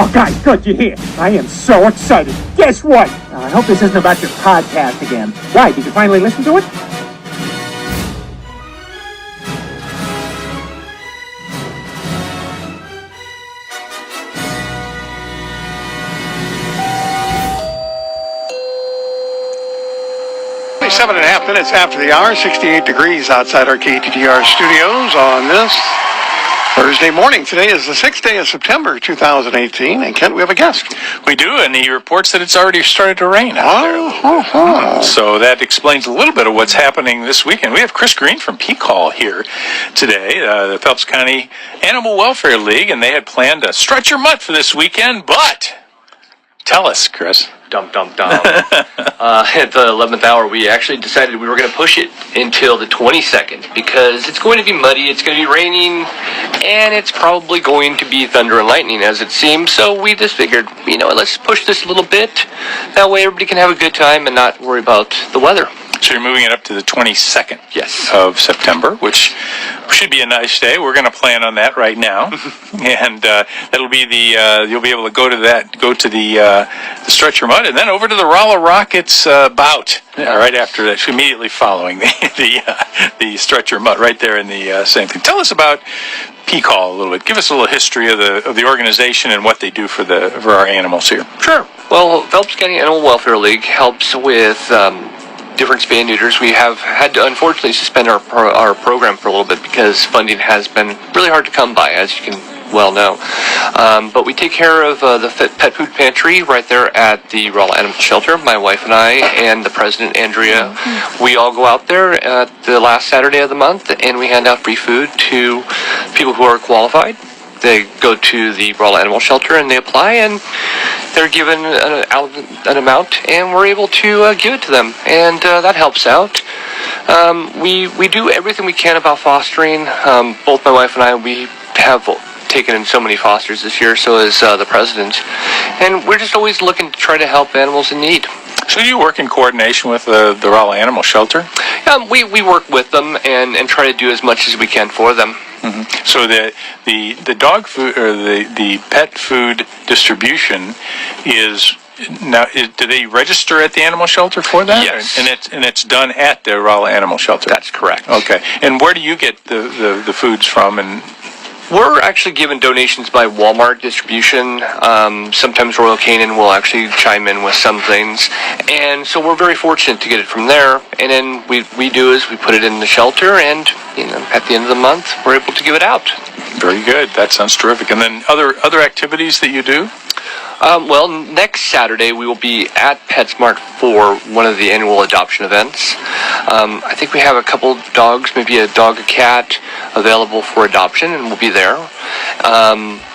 Oh, guys, good, you hear? I am so excited. Guess what? I hope this isn't about your podcast again. Why, did you finally listen to it? Seven and a half minutes after the hour, 68 degrees outside our Kttr studios on this Thursday morning. Today is the 6th day of September 2018, and Kent, we have a guest. We do, and he reports that it's already started to rain out there. So that explains a little bit of what's happening this weekend. We have Chris Green from Bagnall here today, the Phelps County Animal Welfare League, and they had planned a Strut Your Mutt for this weekend, but tell us, Chris. At the 11th hour, we actually decided we were going to push it until the 22nd because it's going to be muddy, it's going to be raining, and it's probably going to be thunder and lightning as it seems. So we just figured, let's push this a little bit. That way everybody can have a good time and not worry about the weather. So you're moving it up to the 22nd yes. of September, which should be a nice day. We're going to plan on that right now, and that'll be you'll be able to go to the Strut Your Mutt, and then over to the Rolla Rockets bout right after that, immediately following the Strut Your Mutt right there in the same thing. Tell us about Bagnall a little bit. Give us a little history of the organization and what they do for our animals here. Sure. Well, Phelps County Animal Welfare League helps with different spay and neuters. We have had to unfortunately suspend our program for a little bit because funding has been really hard to come by, as you can well know. But we take care of the pet food pantry right there at the Rolla Animal Shelter. My wife and I and the president, Andrea, we all go out there at the last Saturday of the month and we hand out free food to people who are qualified. They go to the Bagnall Animal Shelter and they apply, and they're given an amount, and we're able to give it to them, and that helps out. We do everything we can about fostering. Both my wife and I, we have taken in so many fosters this year, so is the president, and we're just always looking to try to help animals in need. So do you work in coordination with the Rolla Animal Shelter? We work with them and try to do as much as we can for them. Mm-hmm. So the dog food or the pet food distribution is now. Do they register at the animal shelter for that? Yes, and it's done at the Rolla Animal Shelter. That's correct. Okay. And where do you get the foods from? And we're actually given donations by Walmart distribution. Sometimes Royal Canin will actually chime in with some things. And so we're very fortunate to get it from there. And then we do is we put it in the shelter, and at the end of the month, we're able to give it out. Very good. That sounds terrific. And then other activities that you do? Well, next Saturday we will be at PetSmart for one of the annual adoption events. I think we have a couple dogs, maybe a dog, a cat, available for adoption, and we'll be there.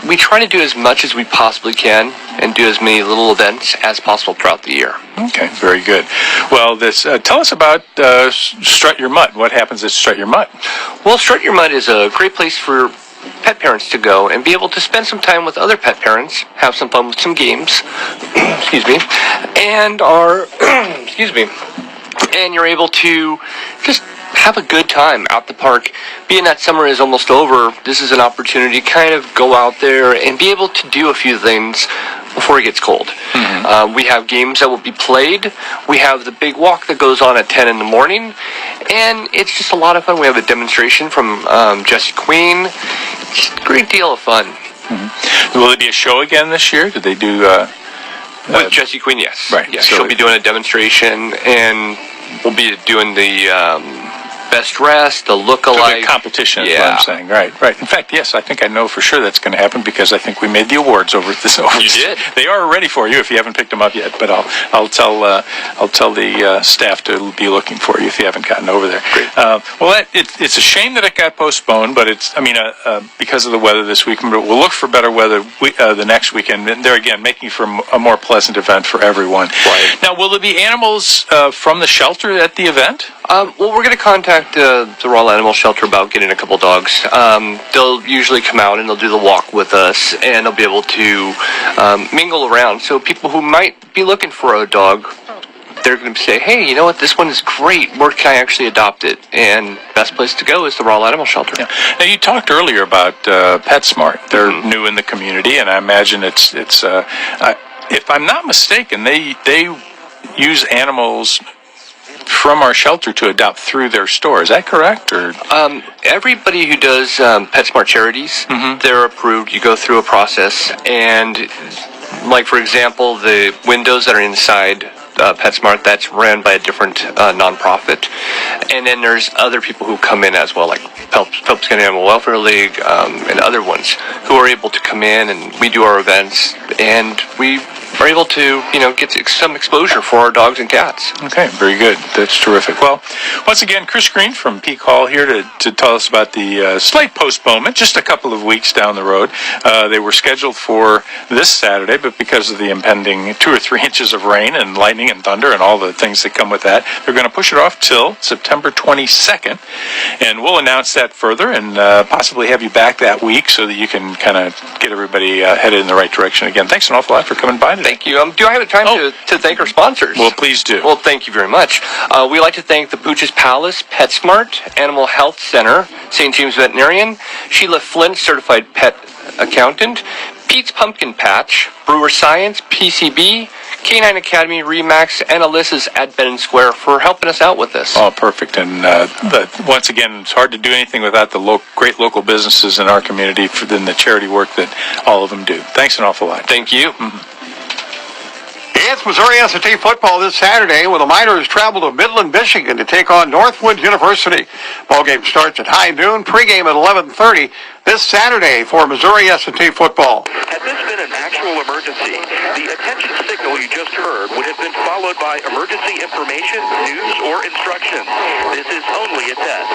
We try to do as much as we possibly can and do as many little events as possible throughout the year. Okay, very good. Well, tell us about Strut Your Mutt. What happens at Strut Your Mutt? Well, Strut Your Mutt is a great place for pet parents to go and be able to spend some time with other pet parents, have some fun with some games, excuse me, and and you're able to just have a good time out the park. Being that summer is almost over, this is an opportunity to kind of go out there and be able to do a few things before it gets cold. Mm-hmm. We have games that will be played. We have the big walk that goes on at 10 in the morning, and it's just a lot of fun. We have a demonstration from Jessie Queen. Just a great deal of fun. Mm-hmm. Will there be a show again this year? Did they do... with Jessie Queen, yes. Right. Yes, so she'll be doing a demonstration, and we'll be doing the best dressed, the look-alike. The competition is what I'm saying. Right. In fact, yes, I think I know for sure that's going to happen because I think we made the awards over at this. You did. They are ready for you if you haven't picked them up yet. But I'll tell the staff to be looking for you if you haven't gotten over there. Great. Well, it's a shame that it got postponed, but because of the weather this weekend. But we'll look for better weather the next weekend. And there again, making for a more pleasant event for everyone. Right. Now, will there be animals from the shelter at the event? Well, we're going to contact the Royal Animal Shelter about getting a couple dogs. They'll usually come out and they'll do the walk with us, and they'll be able to mingle around. So people who might be looking for a dog they're going to say, hey, you know what, this one is great. Where can I actually adopt it? And best place to go is the Raw Animal Shelter. Yeah. Now, you talked earlier about PetSmart. They're new in the community, and I imagine it's if I'm not mistaken, they use animals from our shelter to adopt through their store. Is that correct? Or everybody who does PetSmart charities, they're approved. You go through a process, and like, for example, the windows that are inside PetSmart, that's ran by a different nonprofit. And then there's other people who come in as well, like Phelps County Animal Welfare League and other ones who are able to come in, and we do our events, and we are able to, get some exposure for our dogs and cats. Okay, very good. That's terrific. Well, once again, Chris Green from Peak Hall here to tell us about the slight postponement, just a couple of weeks down the road. They were scheduled for this Saturday, but because of the impending 2 or 3 inches of rain and lightning and thunder and all the things that come with that, they're going to push it off till September 22nd, and we'll announce that further and possibly have you back that week so that you can kind of get everybody headed in the right direction again. Thanks an awful lot for coming by today. Thank you. Do I have time to thank our sponsors? Well, please do. Well, thank you very much. We'd like to thank the Pooch's Palace, PetSmart, Animal Health Center, St. James Veterinarian, Sheila Flint, Certified Pet Accountant, Pete's Pumpkin Patch, Brewer Science, PCB, Canine Academy, Remax, and Alyssa's at Bed and Square for helping us out with this. Oh, perfect. And once again, it's hard to do anything without the great local businesses in our community and the charity work that all of them do. Thanks an awful lot. Thank you. It's Missouri S&T football this Saturday when the Miners travel to Midland, Michigan to take on Northwood University. Ball game starts at high noon, pregame at 11:30 this Saturday for Missouri S&T football. Had this been an actual emergency, the attention signal you just heard would have been followed by emergency information, news, or instructions. This is only a test.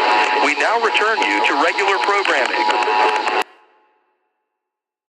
We now return you to regular programming.